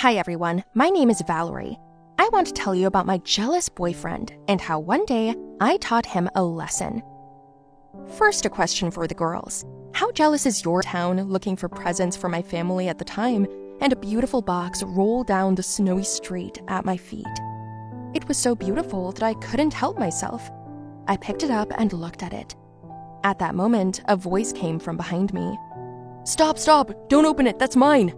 Hi everyone, my name is Valerie. I want to tell you about my jealous boyfriend and how one day I taught him a lesson. First, a question for the girls. How jealous is your town looking for presents for my family at the time and a beautiful box rolled down the snowy street at my feet? It was so beautiful that I couldn't help myself. I picked it up and looked at it. At that moment, a voice came from behind me. Stop, don't open it, that's mine.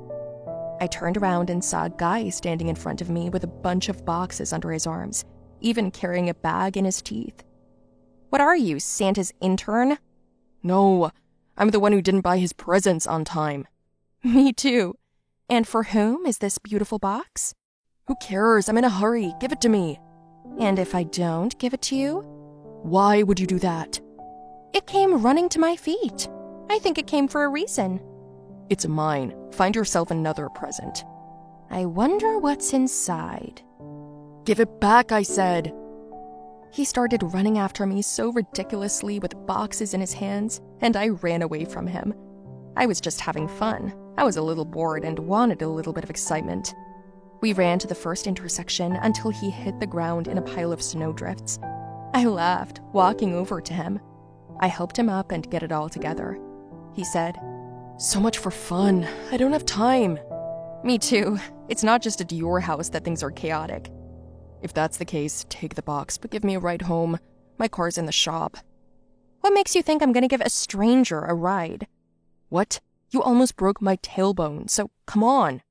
I turned around and saw a guy standing in front of me with a bunch of boxes under his arms, even carrying a bag in his teeth. What are you, Santa's intern? No, I'm the one who didn't buy his presents on time. Me too. And for whom is this beautiful box? Who cares? I'm in a hurry. Give it to me. And if I don't give it to you? Why would you do that? It came running to my feet. I think it came for a reason. It's mine. Find yourself another present. I wonder what's inside. Give it back, I said. He started running after me so ridiculously with boxes in his hands, and I ran away from him. I was just having fun. I was a little bored and wanted a little bit of excitement. We ran to the first intersection until he hit the ground in a pile of snowdrifts. I laughed, walking over to him. I helped him up and get it all together. He said, So much for fun. I don't have time. Me too. It's not just at your house that things are chaotic. If that's the case, take the box, but give me a ride home. My car's in the shop. What makes you think I'm gonna give a stranger a ride? What? You almost broke my tailbone, so come on.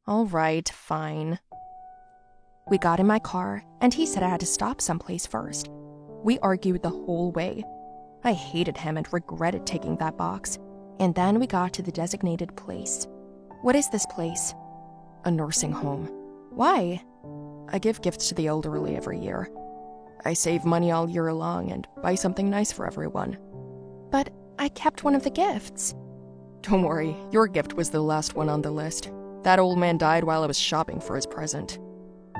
All right, fine. We got in my car, and he said I had to stop someplace first. We argued the whole way. I hated him and regretted taking that box. And then we got to the designated place. What is this place? A nursing home. Why? I give gifts to the elderly every year. I save money all year long and buy something nice for everyone. But I kept one of the gifts. Don't worry, your gift was the last one on the list. That old man died while I was shopping for his present.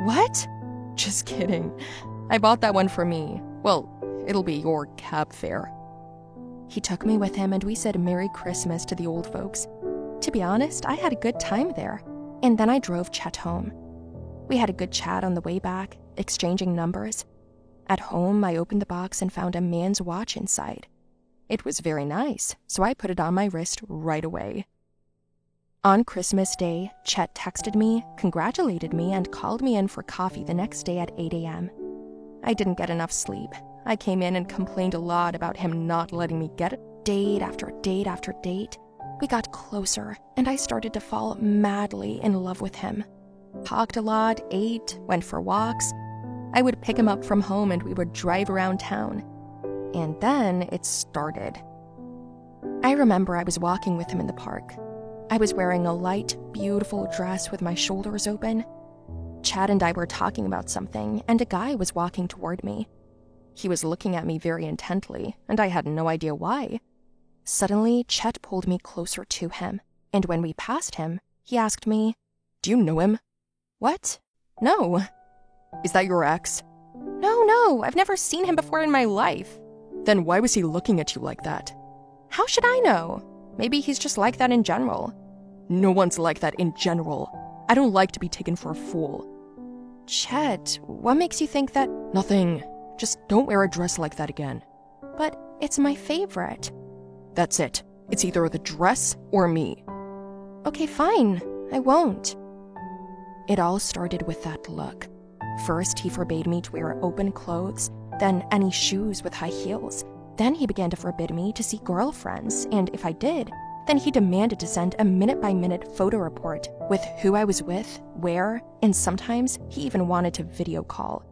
What? Just kidding. I bought that one for me. Well, it'll be your cab fare. He took me with him and we said Merry Christmas to the old folks. To be honest, I had a good time there. And then I drove Chet home. We had a good chat on the way back, exchanging numbers. At home, I opened the box and found a man's watch inside. It was very nice, so I put it on my wrist right away. On Christmas Day, Chet texted me, congratulated me, and called me in for coffee the next day at 8 a.m. I didn't get enough sleep. I came in and complained a lot about him not letting me get it. Date after date after date. We got closer, and I started to fall madly in love with him. Talked a lot, ate, went for walks. I would pick him up from home and we would drive around town. And then it started. I remember I was walking with him in the park. I was wearing a light, beautiful dress with my shoulders open. Chad and I were talking about something, and a guy was walking toward me. He was looking at me very intently, and I had no idea why. Suddenly, Chet pulled me closer to him, and when we passed him, he asked me, Do you know him? What? No. Is that your ex? No, I've never seen him before in my life. Then why was he looking at you like that? How should I know? Maybe he's just like that in general. No one's like that in general. I don't like to be taken for a fool. Chet, what makes you think that? Nothing. Just don't wear a dress like that again. But it's my favorite. That's it. It's either the dress or me. Okay, fine. I won't. It all started with that look. First, he forbade me to wear open clothes, then any shoes with high heels. Then he began to forbid me to see girlfriends, and if I did, then he demanded to send a minute-by-minute photo report with who I was with, where, and sometimes he even wanted to video call.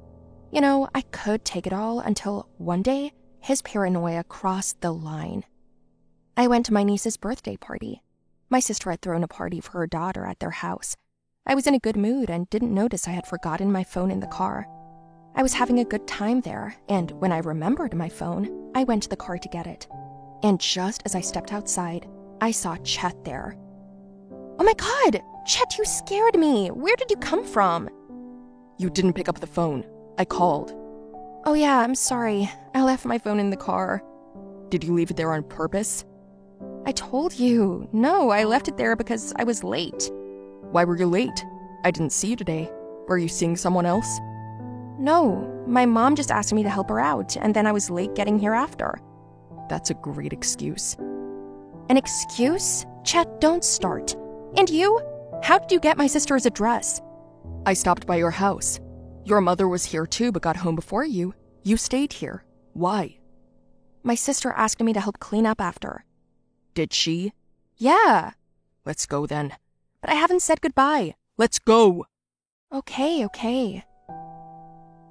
You know, I could take it all until one day, his paranoia crossed the line. I went to my niece's birthday party. My sister had thrown a party for her daughter at their house. I was in a good mood and didn't notice I had forgotten my phone in the car. I was having a good time there, and when I remembered my phone, I went to the car to get it. And just as I stepped outside, I saw Chet there. Oh my God! Chet, you scared me! Where did you come from? You didn't pick up the phone. I called. Oh yeah, I'm sorry. I left my phone in the car. Did you leave it there on purpose? I told you. No, I left it there because I was late. Why were you late? I didn't see you today. Were you seeing someone else? No, my mom just asked me to help her out, and then I was late getting here after. That's a great excuse. An excuse? Chet, don't start. And you? How did you get my sister's address? I stopped by your house. Your mother was here too, but got home before you. You stayed here. Why? My sister asked me to help clean up after. Did she? Yeah. Let's go then. But I haven't said goodbye. Let's go. Okay.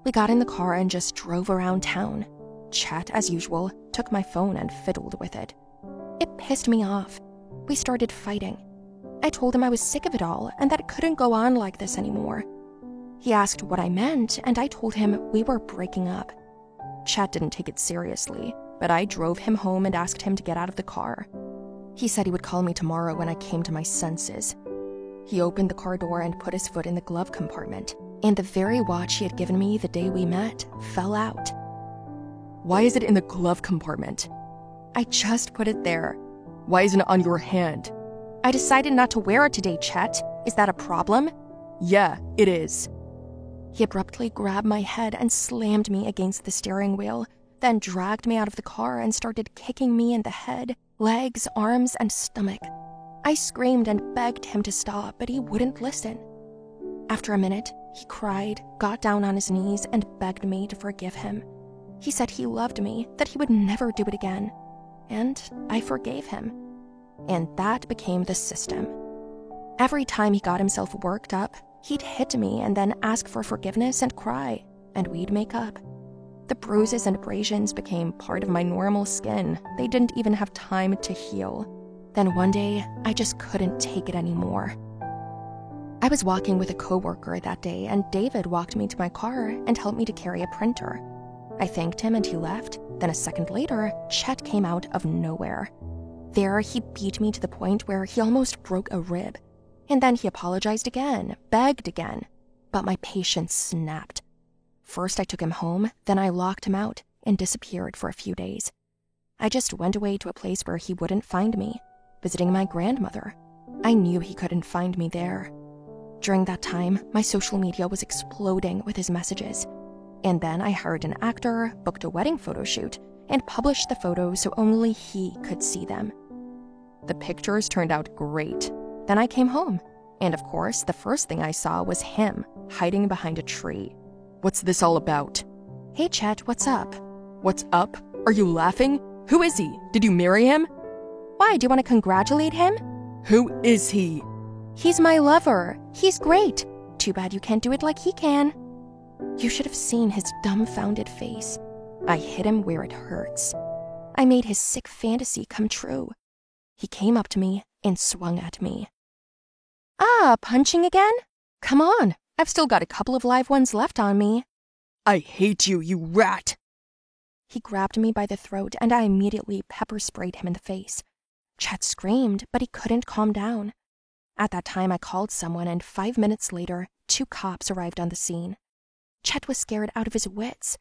We got in the car and just drove around town. Chet, as usual, took my phone and fiddled with it. It pissed me off. We started fighting. I told him I was sick of it all and that it couldn't go on like this anymore. He asked what I meant, and I told him we were breaking up. Chet didn't take it seriously, but I drove him home and asked him to get out of the car. He said he would call me tomorrow when I came to my senses. He opened the car door and put his foot in the glove compartment, and the very watch he had given me the day we met fell out. Why is it in the glove compartment? I just put it there. Why isn't it on your hand? I decided not to wear it today, Chet. Is that a problem? Yeah, it is. He abruptly grabbed my head and slammed me against the steering wheel, then dragged me out of the car and started kicking me in the head, legs, arms, and stomach. I screamed and begged him to stop, but he wouldn't listen. After a minute, he cried, got down on his knees, and begged me to forgive him. He said he loved me, that he would never do it again. And I forgave him. And that became the system. Every time he got himself worked up, he'd hit me and then ask for forgiveness and cry, and we'd make up. The bruises and abrasions became part of my normal skin. They didn't even have time to heal. Then one day, I just couldn't take it anymore. I was walking with a coworker that day, and David walked me to my car and helped me to carry a printer. I thanked him and he left. Then a second later, Chet came out of nowhere. There, he beat me to the point where he almost broke a rib. And then he apologized again, begged again. But my patience snapped. First, I took him home, then I locked him out and disappeared for a few days. I just went away to a place where he wouldn't find me, visiting my grandmother. I knew he couldn't find me there. During that time, my social media was exploding with his messages. And then I hired an actor, booked a wedding photo shoot, and published the photos so only he could see them. The pictures turned out great. Then I came home, and of course, the first thing I saw was him hiding behind a tree. What's this all about? Hey, Chet, what's up? What's up? Are you laughing? Who is he? Did you marry him? Why, do you want to congratulate him? Who is he? He's my lover. He's great. Too bad you can't do it like he can. You should have seen his dumbfounded face. I hit him where it hurts. I made his sick fantasy come true. He came up to me and swung at me. Ah, punching again? Come on, I've still got a couple of live ones left on me. I hate you, you rat! He grabbed me by the throat and I immediately pepper sprayed him in the face. Chet screamed, but he couldn't calm down. At that time, I called someone, and 5 minutes later, 2 cops arrived on the scene. Chet was scared out of his wits.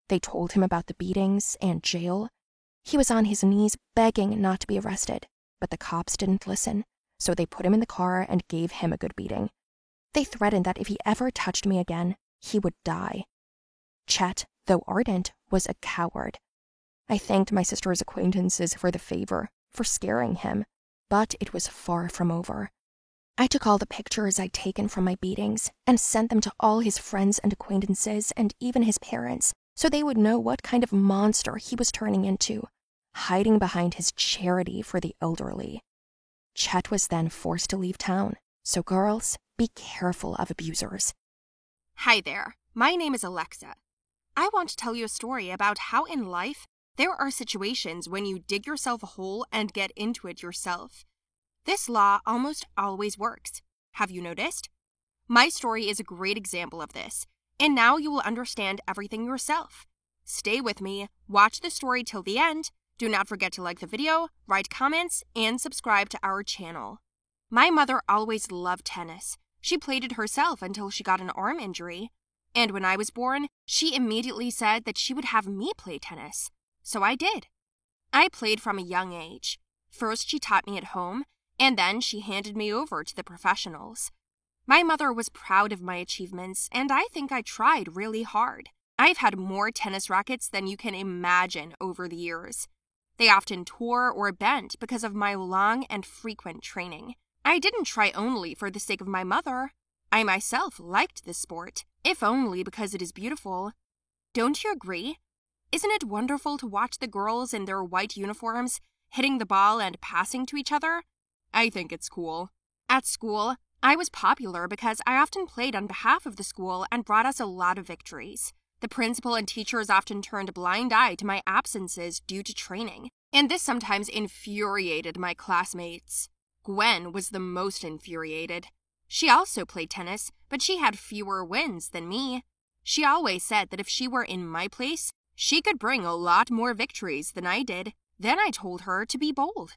They told him about the beatings and jail. He was on his knees begging not to be arrested, but the cops didn't listen, so they put him in the car and gave him a good beating. They threatened that if he ever touched me again, he would die. Chet, though ardent, was a coward. I thanked my sister's acquaintances for the favor, for scaring him, but it was far from over. I took all the pictures I'd taken from my beatings and sent them to all his friends and acquaintances and even his parents, so they would know what kind of monster he was turning into, hiding behind his charity for the elderly. Chet was then forced to leave town, so girls, be careful of abusers. Hi there, my name is Alexa. I want to tell you a story about how in life there are situations when you dig yourself a hole and get into it yourself. This law almost always works. Have you noticed? My story is a great example of this, and now you will understand everything yourself. Stay with me, watch the story till the end. Do not forget to like the video, write comments, and subscribe to our channel. My mother always loved tennis. She played it herself until she got an arm injury. And when I was born, she immediately said that she would have me play tennis. So I did. I played from a young age. First, she taught me at home, and then she handed me over to the professionals. My mother was proud of my achievements, and I think I tried really hard. I've had more tennis rackets than you can imagine over the years. They often tore or bent because of my long and frequent training. I didn't try only for the sake of my mother. I myself liked this sport, if only because it is beautiful. Don't you agree? Isn't it wonderful to watch the girls in their white uniforms hitting the ball and passing to each other? I think it's cool. At school, I was popular because I often played on behalf of the school and brought us a lot of victories. The principal and teachers often turned a blind eye to my absences due to training, and this sometimes infuriated my classmates. Gwen was the most infuriated. She also played tennis, but she had fewer wins than me. She always said that if she were in my place, she could bring a lot more victories than I did. Then I told her to be bold.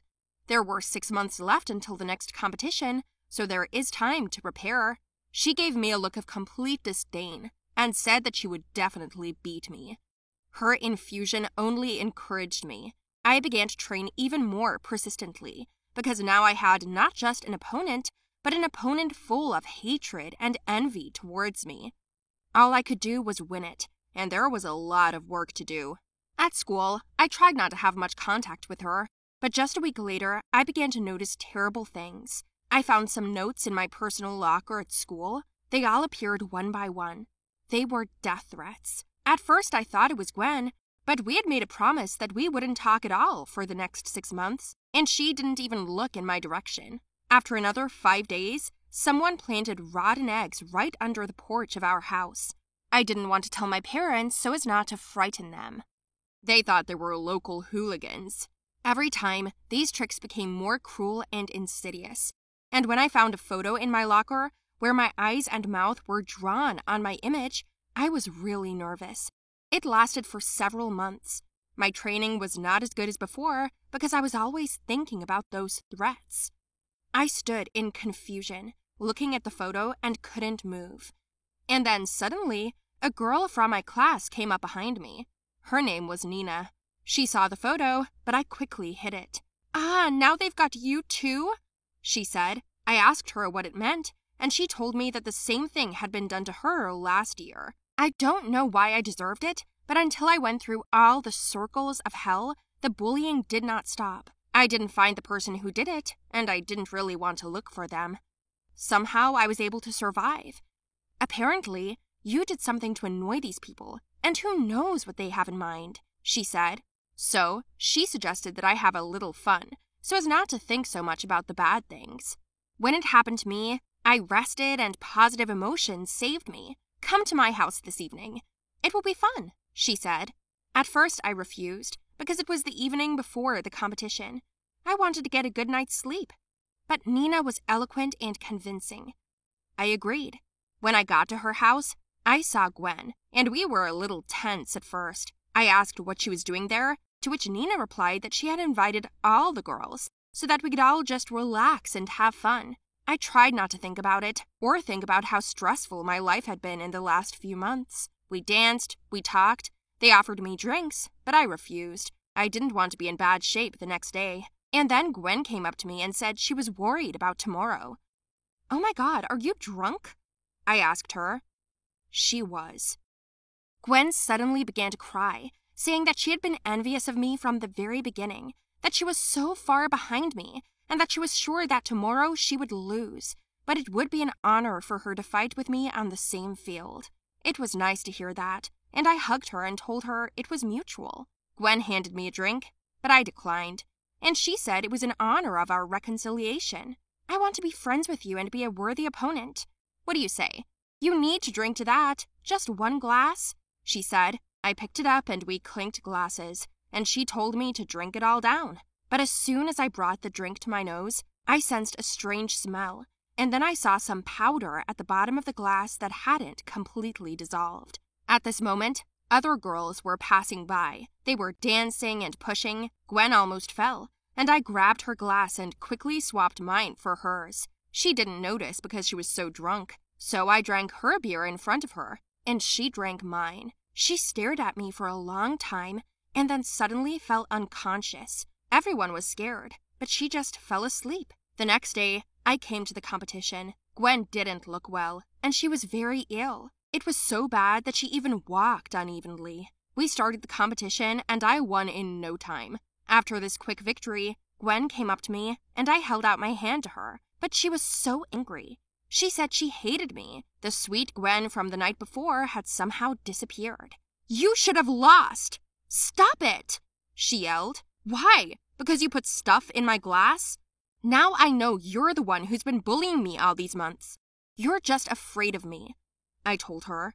There were 6 months left until the next competition, so there is time to prepare. She gave me a look of complete disdain and said that she would definitely beat me. Her infusion only encouraged me. I began to train even more persistently, because now I had not just an opponent, but an opponent full of hatred and envy towards me. All I could do was win it, and there was a lot of work to do. At school, I tried not to have much contact with her, but just a week later, I began to notice terrible things. I found some notes in my personal locker at school. They all appeared one by one. They were death threats. At first, I thought it was Gwen, but we had made a promise that we wouldn't talk at all for the next 6 months, and she didn't even look in my direction. After another 5 days, someone planted rotten eggs right under the porch of our house. I didn't want to tell my parents so as not to frighten them. They thought they were local hooligans. Every time, these tricks became more cruel and insidious. And when I found a photo in my locker where my eyes and mouth were drawn on my image, I was really nervous. It lasted for several months. My training was not as good as before because I was always thinking about those threats. I stood in confusion, looking at the photo and couldn't move. And then suddenly, a girl from my class came up behind me. Her name was Nina. She saw the photo, but I quickly hid it. "Ah, now they've got you too?" she said. I asked her what it meant, and she told me that the same thing had been done to her last year. I don't know why I deserved it, but until I went through all the circles of hell, the bullying did not stop. I didn't find the person who did it, and I didn't really want to look for them. Somehow I was able to survive. Apparently, you did something to annoy these people, and who knows what they have in mind, she said. So, she suggested that I have a little fun, so as not to think so much about the bad things. When it happened to me, I rested and positive emotions saved me. "Come to my house this evening. It will be fun," she said. At first, I refused, because it was the evening before the competition. I wanted to get a good night's sleep. But Nina was eloquent and convincing. I agreed. When I got to her house, I saw Gwen, and we were a little tense at first. I asked what she was doing there, to which Nina replied that she had invited all the girls, so that we could all just relax and have fun. I tried not to think about it, or think about how stressful my life had been in the last few months. We danced, we talked, they offered me drinks, but I refused. I didn't want to be in bad shape the next day. And then Gwen came up to me and said she was worried about tomorrow. "Oh my God, are you drunk?" I asked her. She was. Gwen suddenly began to cry, saying that she had been envious of me from the very beginning, that she was so far behind me, and that she was sure that tomorrow she would lose, but it would be an honor for her to fight with me on the same field. It was nice to hear that, and I hugged her and told her it was mutual. Gwen handed me a drink, but I declined, and she said it was in honor of our reconciliation. "I want to be friends with you and be a worthy opponent. What do you say? You need to drink to that, just 1 glass," she said. I picked it up and we clinked glasses, and she told me to drink it all down. But as soon as I brought the drink to my nose, I sensed a strange smell, and then I saw some powder at the bottom of the glass that hadn't completely dissolved. At this moment, other girls were passing by. They were dancing and pushing. Gwen almost fell, and I grabbed her glass and quickly swapped mine for hers. She didn't notice because she was so drunk, so I drank her beer in front of her, and she drank mine. She stared at me for a long time, and then suddenly fell unconscious. Everyone was scared, but she just fell asleep. The next day, I came to the competition. Gwen didn't look well, and she was very ill. It was so bad that she even walked unevenly. We started the competition, and I won in no time. After this quick victory, Gwen came up to me, and I held out my hand to her, but she was so angry. She said she hated me. The sweet Gwen from the night before had somehow disappeared. "You should have lost! Stop it!" she yelled. "Why? Because you put stuff in my glass? Now I know you're the one who's been bullying me all these months. You're just afraid of me," I told her.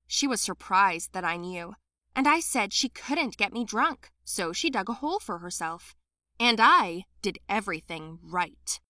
She was surprised that I knew, and I said she couldn't get me drunk, so she dug a hole for herself. And I did everything right.